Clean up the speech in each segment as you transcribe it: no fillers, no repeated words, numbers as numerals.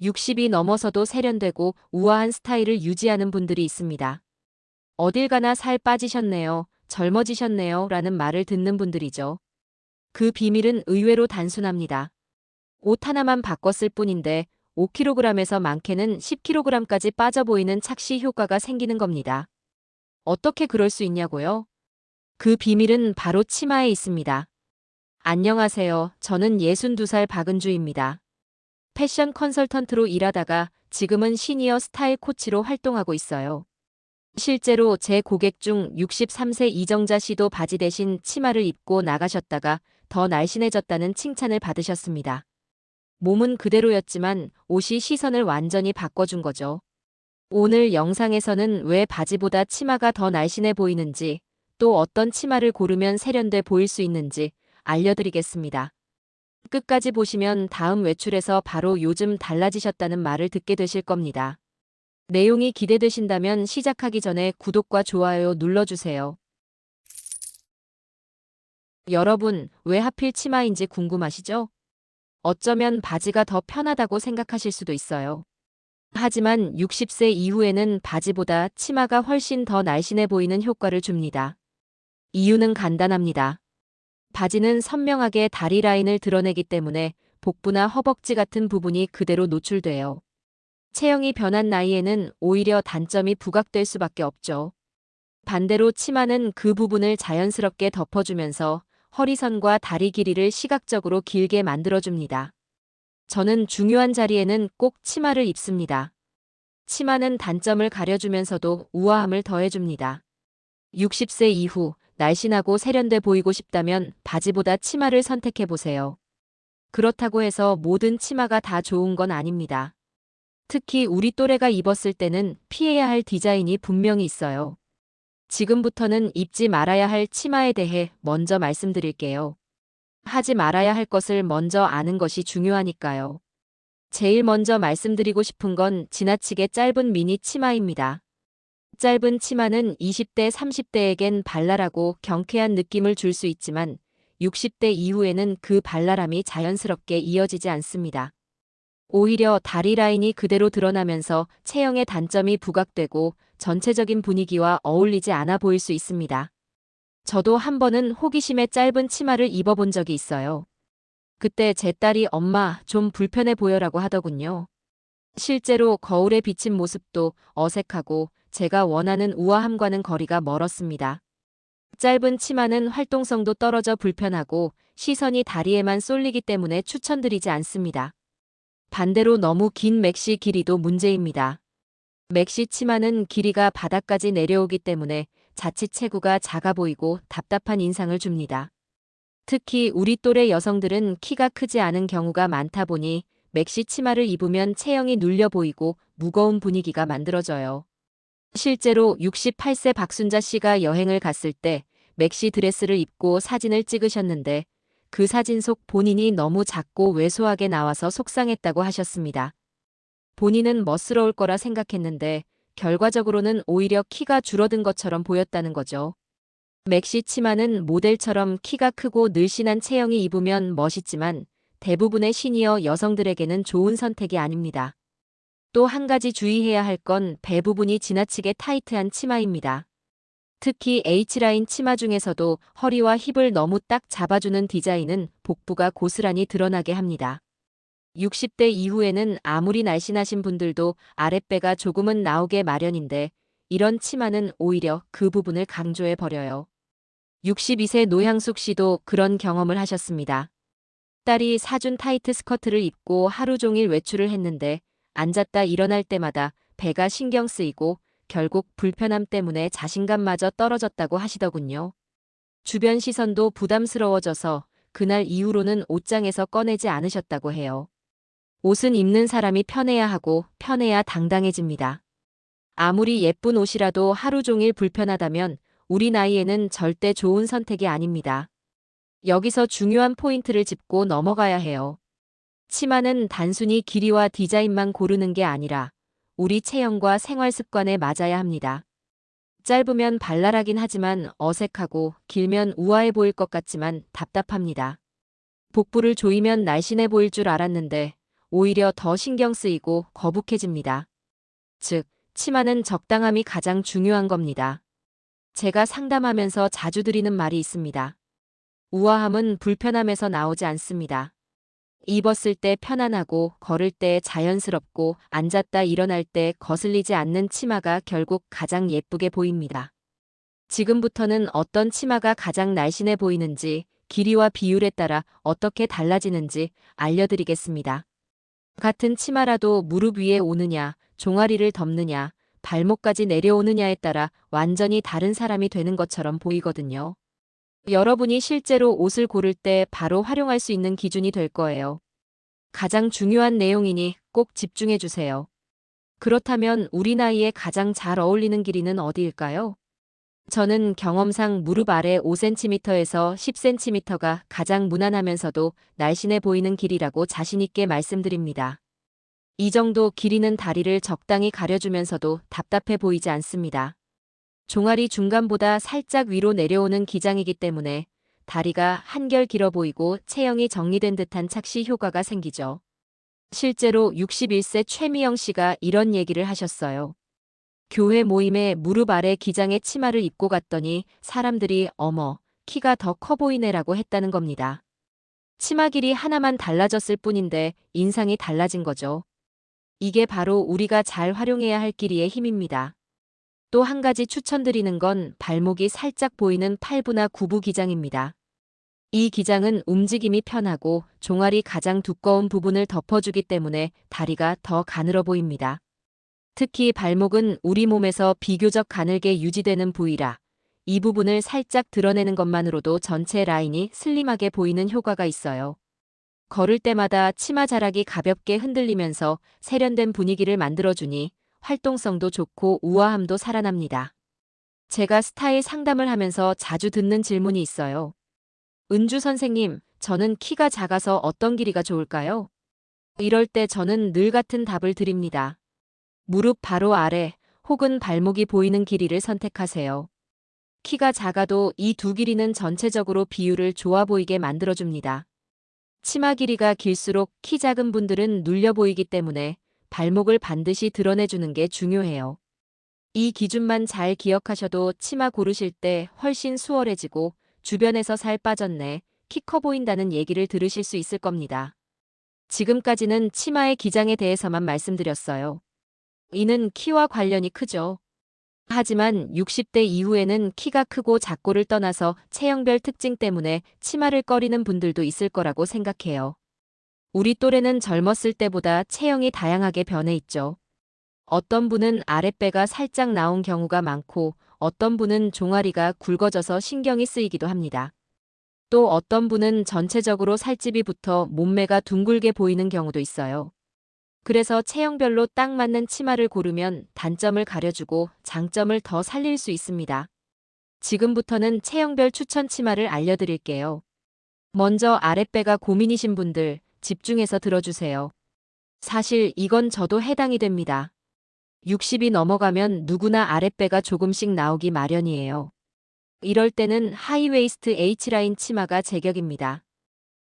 60이 넘어서도 세련되고 우아한 스타일을 유지하는 분들이 있습니다. 어딜 가나 살 빠지셨네요, 젊어지셨네요 라는 말을 듣는 분들이죠. 그 비밀은 의외로 단순합니다. 옷 하나만 바꿨을 뿐인데 5kg에서 많게는 10kg까지 빠져 보이는 착시 효과가 생기는 겁니다. 어떻게 그럴 수 있냐고요? 그 비밀은 바로 치마에 있습니다. 안녕하세요. 저는 62살 박은주입니다. 패션 컨설턴트로 일하다가 지금은 시니어 스타일 코치로 활동하고 있어요. 실제로 제 고객 중 63세 이정자 씨도 바지 대신 치마를 입고 나가셨다가 더 날씬해졌다는 칭찬을 받으셨습니다. 몸은 그대로였지만 옷이 시선을 완전히 바꿔준 거죠. 오늘 영상에서는 왜 바지보다 치마가 더 날씬해 보이는지, 또 어떤 치마를 고르면 세련돼 보일 수 있는지 알려드리겠습니다. 끝까지 보시면 다음 외출에서 바로 요즘 달라지셨다는 말을 듣게 되실 겁니다. 내용이 기대되신다면 시작하기 전에 구독과 좋아요 눌러주세요. 여러분, 왜 하필 치마인지 궁금하시죠? 어쩌면 바지가 더 편하다고 생각하실 수도 있어요. 하지만 60세 이후에는 바지보다 치마가 훨씬 더 날씬해 보이는 효과를 줍니다. 이유는 간단합니다. 바지는 선명하게 다리 라인을 드러내기 때문에 복부나 허벅지 같은 부분이 그대로 노출돼요. 체형이 변한 나이에는 오히려 단점이 부각될 수밖에 없죠. 반대로 치마는 그 부분을 자연스럽게 덮어주면서 허리선과 다리 길이를 시각적으로 길게 만들어줍니다. 저는 중요한 자리에는 꼭 치마를 입습니다. 치마는 단점을 가려주면서도 우아함을 더해줍니다. 60세 이후 날씬하고 세련돼 보이고 싶다면 바지보다 치마를 선택해보세요. 그렇다고 해서 모든 치마가 다 좋은 건 아닙니다. 특히 우리 또래가 입었을 때는 피해야 할 디자인이 분명히 있어요. 지금부터는 입지 말아야 할 치마에 대해 먼저 말씀드릴게요. 하지 말아야 할 것을 먼저 아는 것이 중요하니까요. 제일 먼저 말씀드리고 싶은 건 지나치게 짧은 미니 치마입니다. 짧은 치마는 20대, 30대에겐 발랄하고 경쾌한 느낌을 줄 수 있지만 60대 이후에는 그 발랄함이 자연스럽게 이어지지 않습니다. 오히려 다리 라인이 그대로 드러나면서 체형의 단점이 부각되고 전체적인 분위기와 어울리지 않아 보일 수 있습니다. 저도 한 번은 호기심에 짧은 치마를 입어본 적이 있어요. 그때 제 딸이 엄마 좀 불편해 보여라고 하더군요. 실제로 거울에 비친 모습도 어색하고 제가 원하는 우아함과는 거리가 멀었습니다. 짧은 치마는 활동성도 떨어져 불편하고 시선이 다리에만 쏠리기 때문에 추천드리지 않습니다. 반대로 너무 긴 맥시 길이도 문제입니다. 맥시 치마는 길이가 바닥까지 내려오기 때문에 자칫 체구가 작아 보이고 답답한 인상을 줍니다. 특히 우리 또래 여성들은 키가 크지 않은 경우가 많다 보니 맥시 치마를 입으면 체형이 눌려 보이고 무거운 분위기가 만들어져요. 실제로 68세 박순자 씨가 여행을 갔을 때 맥시 드레스를 입고 사진을 찍으셨는데 그 사진 속 본인이 너무 작고 왜소하게 나와서 속상했다고 하셨습니다. 본인은 멋스러울 거라 생각했는데 결과적으로는 오히려 키가 줄어든 것처럼 보였다는 거죠. 맥시 치마는 모델처럼 키가 크고 늘씬한 체형이 입으면 멋있지만 대부분의 시니어 여성들에게는 좋은 선택이 아닙니다. 또 한 가지 주의해야 할 건 배 부분이 지나치게 타이트한 치마입니다. 특히 H라인 치마 중에서도 허리와 힙을 너무 딱 잡아주는 디자인은 복부가 고스란히 드러나게 합니다. 60대 이후에는 아무리 날씬하신 분들도 아랫배가 조금은 나오게 마련인데 이런 치마는 오히려 그 부분을 강조해 버려요. 62세 노향숙 씨도 그런 경험을 하셨습니다. 딸이 사준 타이트 스커트를 입고 하루 종일 외출을 했는데 앉았다 일어날 때마다 배가 신경 쓰이고 결국 불편함 때문에 자신감마저 떨어졌다고 하시더군요. 주변 시선도 부담스러워져서 그날 이후로는 옷장에서 꺼내지 않으셨다고 해요. 옷은 입는 사람이 편해야 하고 편해야 당당해집니다. 아무리 예쁜 옷이라도 하루 종일 불편하다면 우리 나이에는 절대 좋은 선택이 아닙니다. 여기서 중요한 포인트를 짚고 넘어가야 해요. 치마는 단순히 길이와 디자인만 고르는 게 아니라 우리 체형과 생활 습관에 맞아야 합니다. 짧으면 발랄하긴 하지만 어색하고 길면 우아해 보일 것 같지만 답답합니다. 복부를 조이면 날씬해 보일 줄 알았는데 오히려 더 신경 쓰이고 거북해집니다. 즉, 치마는 적당함이 가장 중요한 겁니다. 제가 상담하면서 자주 드리는 말이 있습니다. 우아함은 불편함에서 나오지 않습니다. 입었을 때 편안하고 걸을 때 자연스럽고 앉았다 일어날 때 거슬리지 않는 치마가 결국 가장 예쁘게 보입니다. 지금부터는 어떤 치마가 가장 날씬해 보이는지, 길이와 비율에 따라 어떻게 달라지는지 알려드리겠습니다. 같은 치마라도 무릎 위에 오느냐, 종아리를 덮느냐, 발목까지 내려오느냐에 따라 완전히 다른 사람이 되는 것처럼 보이거든요. 여러분이 실제로 옷을 고를 때 바로 활용할 수 있는 기준이 될 거예요. 가장 중요한 내용이니 꼭 집중해 주세요. 그렇다면 우리 나이에 가장 잘 어울리는 길이는 어디일까요? 저는 경험상 무릎 아래 5cm에서 10cm가 가장 무난하면서도 날씬해 보이는 길이라고 자신있게 말씀드립니다. 이 정도 길이는 다리를 적당히 가려주면서도 답답해 보이지 않습니다. 종아리 중간보다 살짝 위로 내려오는 기장이기 때문에 다리가 한결 길어 보이고 체형이 정리된 듯한 착시 효과가 생기죠. 실제로 61세 최미영 씨가 이런 얘기를 하셨어요. 교회 모임에 무릎 아래 기장의 치마를 입고 갔더니 사람들이 어머, 키가 더 커 보이네라고 했다는 겁니다. 치마 길이 하나만 달라졌을 뿐인데 인상이 달라진 거죠. 이게 바로 우리가 잘 활용해야 할 길이의 힘입니다. 또 한 가지 추천드리는 건 발목이 살짝 보이는 8부나 9부 기장입니다. 이 기장은 움직임이 편하고 종아리 가장 두꺼운 부분을 덮어주기 때문에 다리가 더 가늘어 보입니다. 특히 발목은 우리 몸에서 비교적 가늘게 유지되는 부위라 이 부분을 살짝 드러내는 것만으로도 전체 라인이 슬림하게 보이는 효과가 있어요. 걸을 때마다 치마 자락이 가볍게 흔들리면서 세련된 분위기를 만들어주니 활동성도 좋고 우아함도 살아납니다. 제가 스타일 상담을 하면서 자주 듣는 질문이 있어요. 은주 선생님, 저는 키가 작아서 어떤 길이가 좋을까요? 이럴 때 저는 늘 같은 답을 드립니다. 무릎 바로 아래 혹은 발목이 보이는 길이를 선택하세요. 키가 작아도 이 두 길이는 전체적으로 비율을 좋아 보이게 만들어줍니다. 치마 길이가 길수록 키 작은 분들은 눌려 보이기 때문에 발목을 반드시 드러내주는 게 중요해요. 이 기준만 잘 기억하셔도 치마 고르실 때 훨씬 수월해지고 주변에서 살 빠졌네, 키 커 보인다는 얘기를 들으실 수 있을 겁니다. 지금까지는 치마의 기장에 대해서만 말씀드렸어요. 이는 키와 관련이 크죠. 하지만 60대 이후에는 키가 크고 작고를 떠나서 체형별 특징 때문에 치마를 꺼리는 분들도 있을 거라고 생각해요. 우리 또래는 젊었을 때보다 체형이 다양하게 변해 있죠. 어떤 분은 아랫배가 살짝 나온 경우가 많고 어떤 분은 종아리가 굵어져서 신경이 쓰이기도 합니다. 또 어떤 분은 전체적으로 살집이 붙어 몸매가 둥글게 보이는 경우도 있어요. 그래서 체형별로 딱 맞는 치마를 고르면 단점을 가려주고 장점을 더 살릴 수 있습니다. 지금부터는 체형별 추천 치마를 알려드릴게요. 먼저 아랫배가 고민이신 분들 집중해서 들어주세요. 사실 이건 저도 해당이 됩니다. 60이 넘어가면 누구나 아랫배가 조금씩 나오기 마련이에요. 이럴 때는 하이웨이스트 H라인 치마가 제격입니다.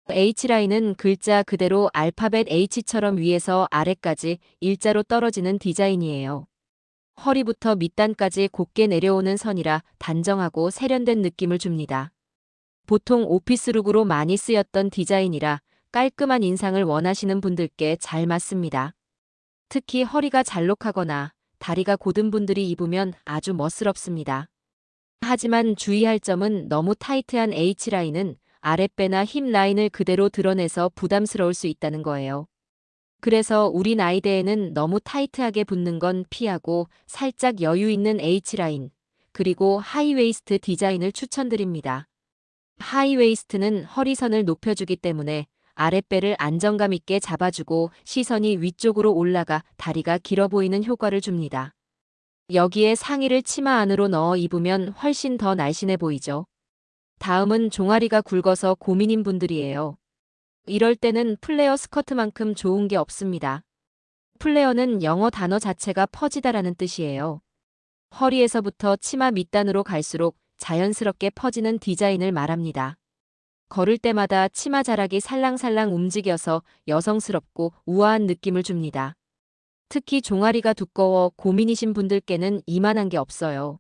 H라인은 글자 그대로 알파벳 H처럼 위에서 아래까지 일자로 떨어지는 디자인이에요. 허리부터 밑단까지 곱게 내려오는 선이라 단정하고 세련된 느낌을 줍니다. 보통 오피스룩으로 많이 쓰였던 디자인이라 깔끔한 인상을 원하시는 분들께 잘 맞습니다. 특히 허리가 잘록하거나 다리가 곧은 분들이 입으면 아주 멋스럽습니다. 하지만 주의할 점은 너무 타이트한 H라인은 아랫배나 힙 라인을 그대로 드러내서 부담스러울 수 있다는 거예요. 그래서 우리 나이대에는 너무 타이트하게 붙는 건 피하고 살짝 여유 있는 H라인, 그리고 하이웨이스트 디자인을 추천드립니다. 하이웨이스트는 허리선을 높여주기 때문에 아랫배를 안정감 있게 잡아주고 시선이 위쪽으로 올라가 다리가 길어 보이는 효과를 줍니다. 여기에 상의를 치마 안으로 넣어 입으면 훨씬 더 날씬해 보이죠. 다음은 종아리가 굵어서 고민인 분들이에요. 이럴 때는 플레어 스커트만큼 좋은 게 없습니다. 플레어는 영어 단어 자체가 퍼지다라는 뜻이에요. 허리에서부터 치마 밑단으로 갈수록 자연스럽게 퍼지는 디자인을 말합니다. 걸을 때마다 치마 자락이 살랑살랑 움직여서 여성스럽고 우아한 느낌을 줍니다. 특히 종아리가 두꺼워 고민이신 분들께는 이만한 게 없어요.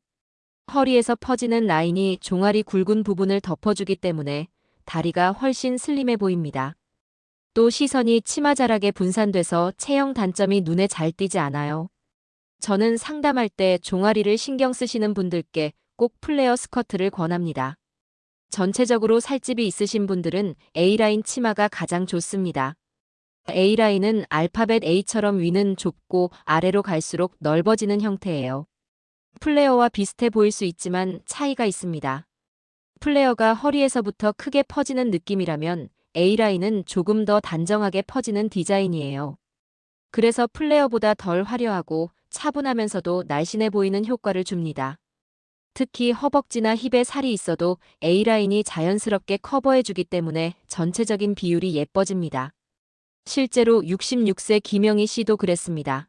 허리에서 퍼지는 라인이 종아리 굵은 부분을 덮어주기 때문에 다리가 훨씬 슬림해 보입니다. 또 시선이 치마 자락에 분산돼서 체형 단점이 눈에 잘 띄지 않아요. 저는 상담할 때 종아리를 신경 쓰시는 분들께 꼭 플레어 스커트를 권합니다. 전체적으로 살집이 있으신 분들은 A라인 치마가 가장 좋습니다. A라인은 알파벳 A처럼 위는 좁고 아래로 갈수록 넓어지는 형태예요. 플레어와 비슷해 보일 수 있지만 차이가 있습니다. 플레어가 허리에서부터 크게 퍼지는 느낌이라면 A라인은 조금 더 단정하게 퍼지는 디자인이에요. 그래서 플레어보다 덜 화려하고 차분하면서도 날씬해 보이는 효과를 줍니다. 특히 허벅지나 힙에 살이 있어도 A라인이 자연스럽게 커버해주기 때문에 전체적인 비율이 예뻐집니다. 실제로 66세 김영희 씨도 그랬습니다.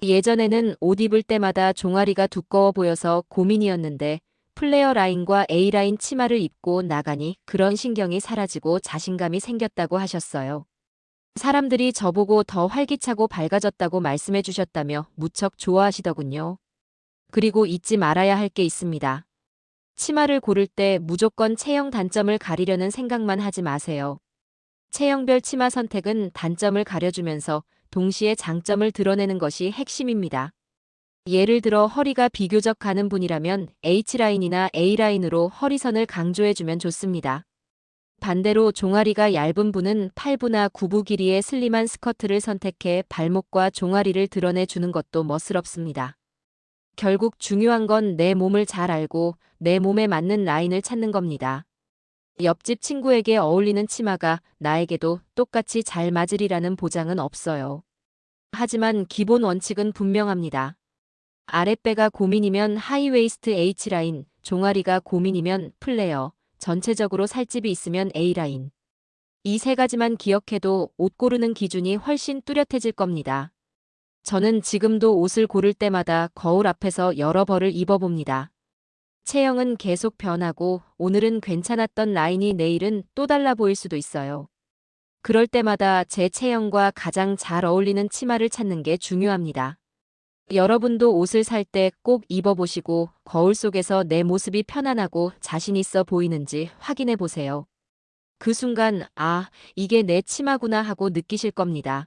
예전에는 옷 입을 때마다 종아리가 두꺼워 보여서 고민이었는데 플레어 라인과 A라인 치마를 입고 나가니 그런 신경이 사라지고 자신감이 생겼다고 하셨어요. 사람들이 저보고 더 활기차고 밝아졌다고 말씀해 주셨다며 무척 좋아하시더군요. 그리고 잊지 말아야 할 게 있습니다. 치마를 고를 때 무조건 체형 단점을 가리려는 생각만 하지 마세요. 체형별 치마 선택은 단점을 가려주면서 동시에 장점을 드러내는 것이 핵심입니다. 예를 들어 허리가 비교적 가는 분이라면 H라인이나 A라인으로 허리선을 강조해주면 좋습니다. 반대로 종아리가 얇은 분은 8부나 9부 길이의 슬림한 스커트를 선택해 발목과 종아리를 드러내주는 것도 멋스럽습니다. 결국 중요한 건 내 몸을 잘 알고 내 몸에 맞는 라인을 찾는 겁니다. 옆집 친구에게 어울리는 치마가 나에게도 똑같이 잘 맞으리라는 보장은 없어요. 하지만 기본 원칙은 분명합니다. 아랫배가 고민이면 하이웨이스트 H라인, 종아리가 고민이면 플레어, 전체적으로 살집이 있으면 A라인. 이 세 가지만 기억해도 옷 고르는 기준이 훨씬 뚜렷해질 겁니다. 저는 지금도 옷을 고를 때마다 거울 앞에서 여러 벌을 입어봅니다. 체형은 계속 변하고 오늘은 괜찮았던 라인이 내일은 또 달라 보일 수도 있어요. 그럴 때마다 제 체형과 가장 잘 어울리는 치마를 찾는 게 중요합니다. 여러분도 옷을 살 때 꼭 입어보시고 거울 속에서 내 모습이 편안하고 자신 있어 보이는지 확인해 보세요. 그 순간, 아, 이게 내 치마구나 하고 느끼실 겁니다.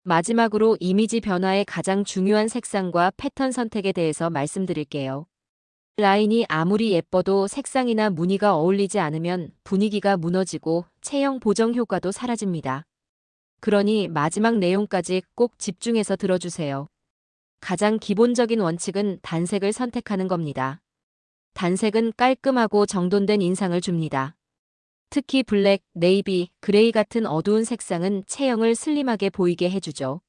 마지막으로 이미지 변화의 가장 중요한 색상과 패턴 선택에 대해서 말씀드릴게요. 라인이 아무리 예뻐도 색상이나 무늬가 어울리지 않으면 분위기가 무너지고 체형 보정 효과도 사라집니다. 그러니 마지막 내용까지 꼭 집중해서 들어주세요. 가장 기본적인 원칙은 단색을 선택하는 겁니다. 단색은 깔끔하고 정돈된 인상을 줍니다. 특히 블랙, 네이비, 그레이 같은 어두운 색상은 체형을 슬림하게 보이게 해주죠.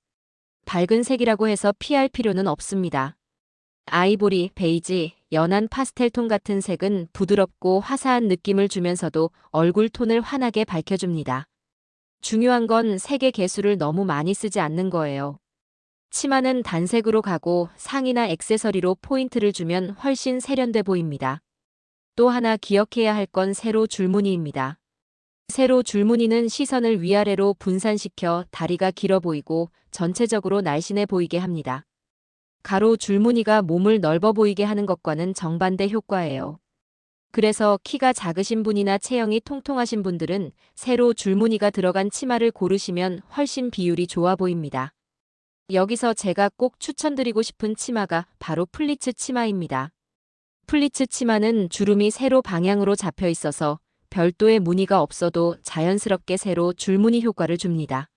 밝은 색이라고 해서 피할 필요는 없습니다. 아이보리, 베이지, 연한 파스텔톤 같은 색은 부드럽고 화사한 느낌을 주면서도 얼굴 톤을 환하게 밝혀줍니다. 중요한 건 색의 개수를 너무 많이 쓰지 않는 거예요. 치마는 단색으로 가고 상의나 액세서리로 포인트를 주면 훨씬 세련돼 보입니다. 또 하나 기억해야 할 건 세로 줄무늬입니다. 세로 줄무늬는 시선을 위아래로 분산시켜 다리가 길어 보이고 전체적으로 날씬해 보이게 합니다. 가로 줄무늬가 몸을 넓어 보이게 하는 것과는 정반대 효과예요. 그래서 키가 작으신 분이나 체형이 통통하신 분들은 세로 줄무늬가 들어간 치마를 고르시면 훨씬 비율이 좋아 보입니다. 여기서 제가 꼭 추천드리고 싶은 치마가 바로 플리츠 치마입니다. 플리츠 치마는 주름이 세로 방향으로 잡혀 있어서 별도의 무늬가 없어도 자연스럽게 세로 줄무늬 효과를 줍니다.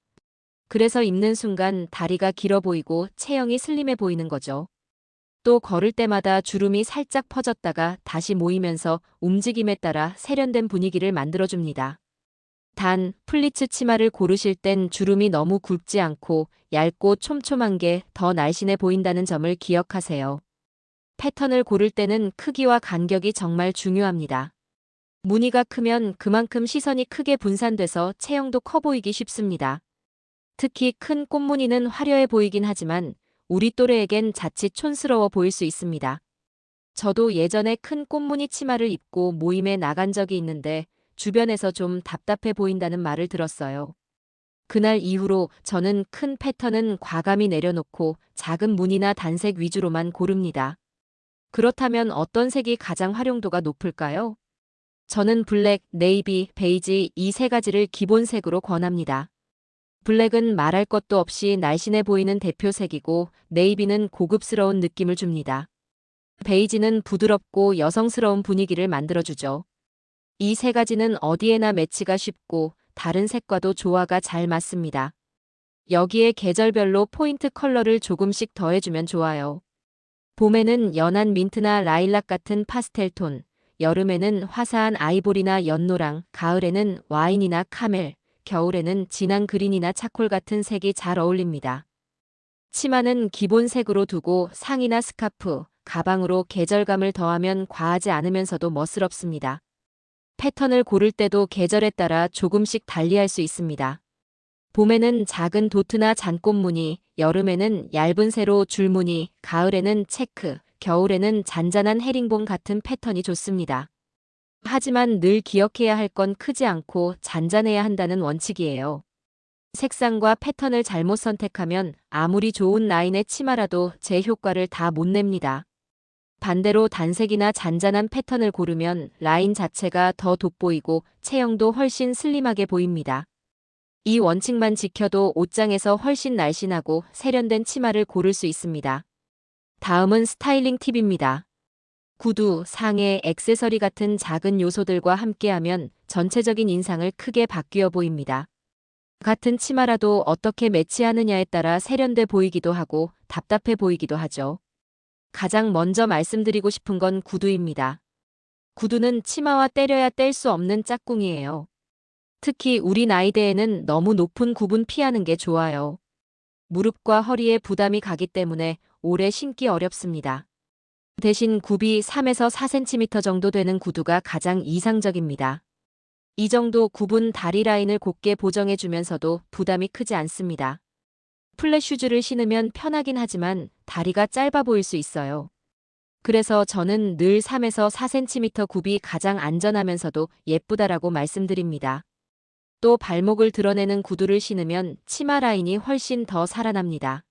그래서 입는 순간 다리가 길어 보이고 체형이 슬림해 보이는 거죠. 또 걸을 때마다 주름이 살짝 퍼졌다가 다시 모이면서 움직임에 따라 세련된 분위기를 만들어줍니다. 단, 플리츠 치마를 고르실 땐 주름이 너무 굵지 않고 얇고 촘촘한 게 더 날씬해 보인다는 점을 기억하세요. 패턴을 고를 때는 크기와 간격이 정말 중요합니다. 무늬가 크면 그만큼 시선이 크게 분산돼서 체형도 커 보이기 쉽습니다. 특히 큰 꽃무늬는 화려해 보이긴 하지만 우리 또래에겐 자칫 촌스러워 보일 수 있습니다. 저도 예전에 큰 꽃무늬 치마를 입고 모임에 나간 적이 있는데 주변에서 좀 답답해 보인다는 말을 들었어요. 그날 이후로 저는 큰 패턴은 과감히 내려놓고 작은 무늬나 단색 위주로만 고릅니다. 그렇다면 어떤 색이 가장 활용도가 높을까요? 저는 블랙, 네이비, 베이지 이 세 가지를 기본색으로 권합니다. 블랙은 말할 것도 없이 날씬해 보이는 대표색이고 네이비는 고급스러운 느낌을 줍니다. 베이지는 부드럽고 여성스러운 분위기를 만들어주죠. 이 세 가지는 어디에나 매치가 쉽고 다른 색과도 조화가 잘 맞습니다. 여기에 계절별로 포인트 컬러를 조금씩 더해주면 좋아요. 봄에는 연한 민트나 라일락 같은 파스텔 톤, 여름에는 화사한 아이보리나 연노랑, 가을에는 와인이나 카멜, 겨울에는 진한 그린이나 차콜 같은 색이 잘 어울립니다. 치마는 기본색으로 두고 상의나 스카프, 가방으로 계절감을 더하면 과하지 않으면서도 멋스럽습니다. 패턴을 고를 때도 계절에 따라 조금씩 달리할 수 있습니다. 봄에는 작은 도트나 잔꽃 무늬, 여름에는 얇은 세로 줄 무늬, 가을에는 체크, 겨울에는 잔잔한 헤링본 같은 패턴이 좋습니다. 하지만 늘 기억해야 할 건 크지 않고 잔잔해야 한다는 원칙이에요. 색상과 패턴을 잘못 선택하면 아무리 좋은 라인의 치마라도 제 효과를 다 못 냅니다. 반대로 단색이나 잔잔한 패턴을 고르면 라인 자체가 더 돋보이고 체형도 훨씬 슬림하게 보입니다. 이 원칙만 지켜도 옷장에서 훨씬 날씬하고 세련된 치마를 고를 수 있습니다. 다음은 스타일링 팁입니다. 구두, 상의, 액세서리 같은 작은 요소들과 함께하면 전체적인 인상을 크게 바뀌어 보입니다. 같은 치마라도 어떻게 매치하느냐에 따라 세련돼 보이기도 하고 답답해 보이기도 하죠. 가장 먼저 말씀드리고 싶은 건 구두입니다. 구두는 치마와 때려야 뗄 수 없는 짝꿍이에요. 특히 우리 나이대에는 너무 높은 굽은 피하는 게 좋아요. 무릎과 허리에 부담이 가기 때문에 오래 신기 어렵습니다. 대신 굽이 3에서 4cm 정도 되는 구두가 가장 이상적입니다. 이 정도 굽은 다리 라인을 곧게 보정해주면서도 부담이 크지 않습니다. 플랫 슈즈를 신으면 편하긴 하지만 다리가 짧아 보일 수 있어요. 그래서 저는 늘 3에서 4cm 굽이 가장 안전하면서도 예쁘다라고 말씀드립니다. 또 발목을 드러내는 구두를 신으면 치마 라인이 훨씬 더 살아납니다.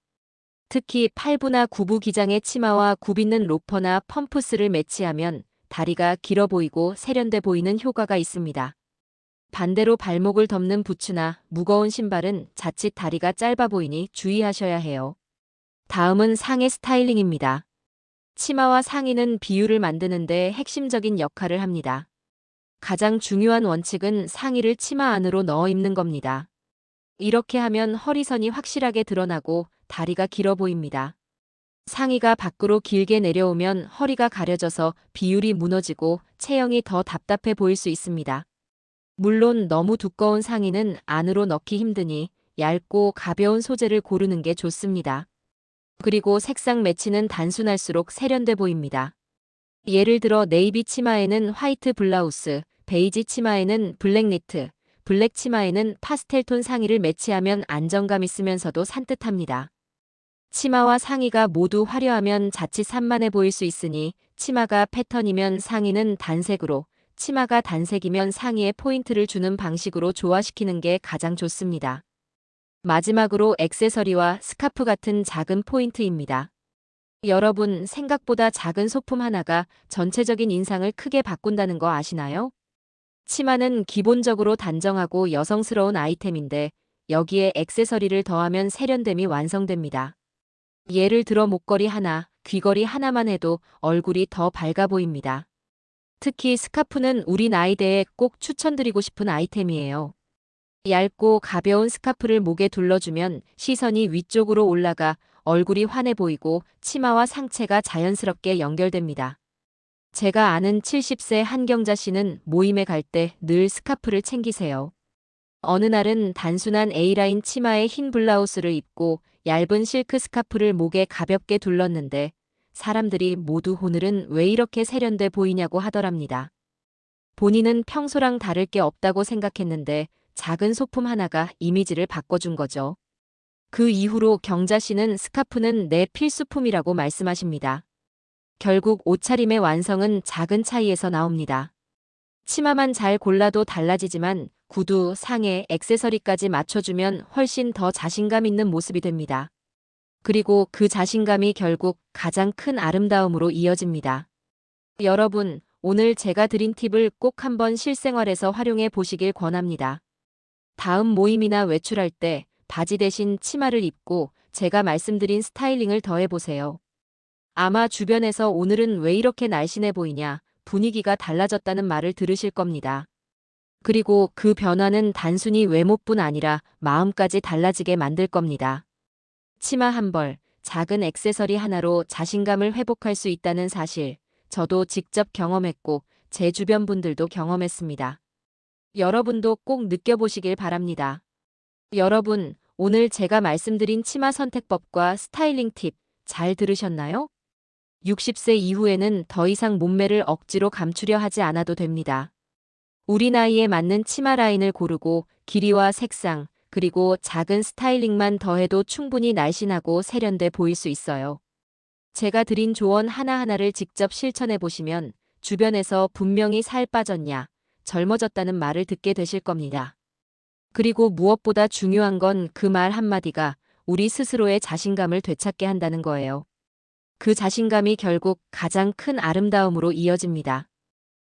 특히 8부나 9부 기장의 치마와 굽 있는 로퍼나 펌프스를 매치하면 다리가 길어 보이고 세련돼 보이는 효과가 있습니다. 반대로 발목을 덮는 부츠나 무거운 신발은 자칫 다리가 짧아 보이니 주의하셔야 해요. 다음은 상의 스타일링입니다. 치마와 상의는 비율을 만드는데 핵심적인 역할을 합니다. 가장 중요한 원칙은 상의를 치마 안으로 넣어 입는 겁니다. 이렇게 하면 허리선이 확실하게 드러나고 다리가 길어 보입니다. 상의가 밖으로 길게 내려오면 허리가 가려져서 비율이 무너지고 체형이 더 답답해 보일 수 있습니다. 물론 너무 두꺼운 상의는 안으로 넣기 힘드니 얇고 가벼운 소재를 고르는 게 좋습니다. 그리고 색상 매치는 단순할수록 세련돼 보입니다. 예를 들어 네이비 치마에는 화이트 블라우스, 베이지 치마에는 블랙 니트, 블랙 치마에는 파스텔톤 상의를 매치하면 안정감 있으면서도 산뜻합니다. 치마와 상의가 모두 화려하면 자칫 산만해 보일 수 있으니 치마가 패턴이면 상의는 단색으로, 치마가 단색이면 상의에 포인트를 주는 방식으로 조화시키는 게 가장 좋습니다. 마지막으로 액세서리와 스카프 같은 작은 포인트입니다. 여러분, 생각보다 작은 소품 하나가 전체적인 인상을 크게 바꾼다는 거 아시나요? 치마는 기본적으로 단정하고 여성스러운 아이템인데 여기에 액세서리를 더하면 세련됨이 완성됩니다. 예를 들어 목걸이 하나, 귀걸이 하나만 해도 얼굴이 더 밝아 보입니다. 특히 스카프는 우리 나이대에 꼭 추천드리고 싶은 아이템이에요. 얇고 가벼운 스카프를 목에 둘러주면 시선이 위쪽으로 올라가 얼굴이 환해 보이고 치마와 상체가 자연스럽게 연결됩니다. 제가 아는 70세 한경자 씨는 모임에 갈 때 늘 스카프를 챙기세요. 어느 날은 단순한 A라인 치마에 흰 블라우스를 입고 얇은 실크 스카프를 목에 가볍게 둘렀는데 사람들이 모두 오늘은 왜 이렇게 세련돼 보이냐고 하더랍니다. 본인은 평소랑 다를 게 없다고 생각했는데 작은 소품 하나가 이미지를 바꿔준 거죠. 그 이후로 경자 씨는 스카프는 내 필수품이라고 말씀하십니다. 결국 옷차림의 완성은 작은 차이에서 나옵니다. 치마만 잘 골라도 달라지지만 구두, 상의, 액세서리까지 맞춰주면 훨씬 더 자신감 있는 모습이 됩니다. 그리고 그 자신감이 결국 가장 큰 아름다움으로 이어집니다. 여러분, 오늘 제가 드린 팁을 꼭 한번 실생활에서 활용해 보시길 권합니다. 다음 모임이나 외출할 때 바지 대신 치마를 입고 제가 말씀드린 스타일링을 더해보세요. 아마 주변에서 오늘은 왜 이렇게 날씬해 보이냐, 분위기가 달라졌다는 말을 들으실 겁니다. 그리고 그 변화는 단순히 외모뿐 아니라 마음까지 달라지게 만들 겁니다. 치마 한 벌, 작은 액세서리 하나로 자신감을 회복할 수 있다는 사실, 저도 직접 경험했고 제 주변 분들도 경험했습니다. 여러분도 꼭 느껴보시길 바랍니다. 여러분, 오늘 제가 말씀드린 치마 선택법과 스타일링 팁 잘 들으셨나요? 60세 이후에는 더 이상 몸매를 억지로 감추려 하지 않아도 됩니다. 우리 나이에 맞는 치마 라인을 고르고 길이와 색상, 그리고 작은 스타일링만 더해도 충분히 날씬하고 세련돼 보일 수 있어요. 제가 드린 조언 하나하나를 직접 실천해 보시면 주변에서 분명히 살 빠졌냐, 젊어졌다는 말을 듣게 되실 겁니다. 그리고 무엇보다 중요한 건 그 말 한마디가 우리 스스로의 자신감을 되찾게 한다는 거예요. 그 자신감이 결국 가장 큰 아름다움으로 이어집니다.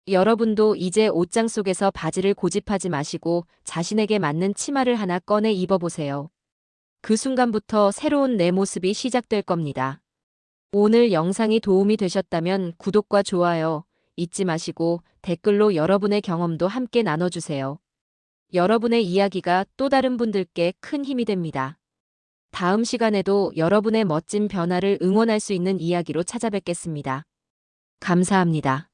여러분도 이제 옷장 속에서 바지를 고집하지 마시고 자신에게 맞는 치마를 하나 꺼내 입어보세요. 그 순간부터 새로운 내 모습이 시작될 겁니다. 오늘 영상이 도움이 되셨다면 구독과 좋아요 잊지 마시고 댓글로 여러분의 경험도 함께 나눠주세요. 여러분의 이야기가 또 다른 분들께 큰 힘이 됩니다. 다음 시간에도 여러분의 멋진 변화를 응원할 수 있는 이야기로 찾아뵙겠습니다. 감사합니다.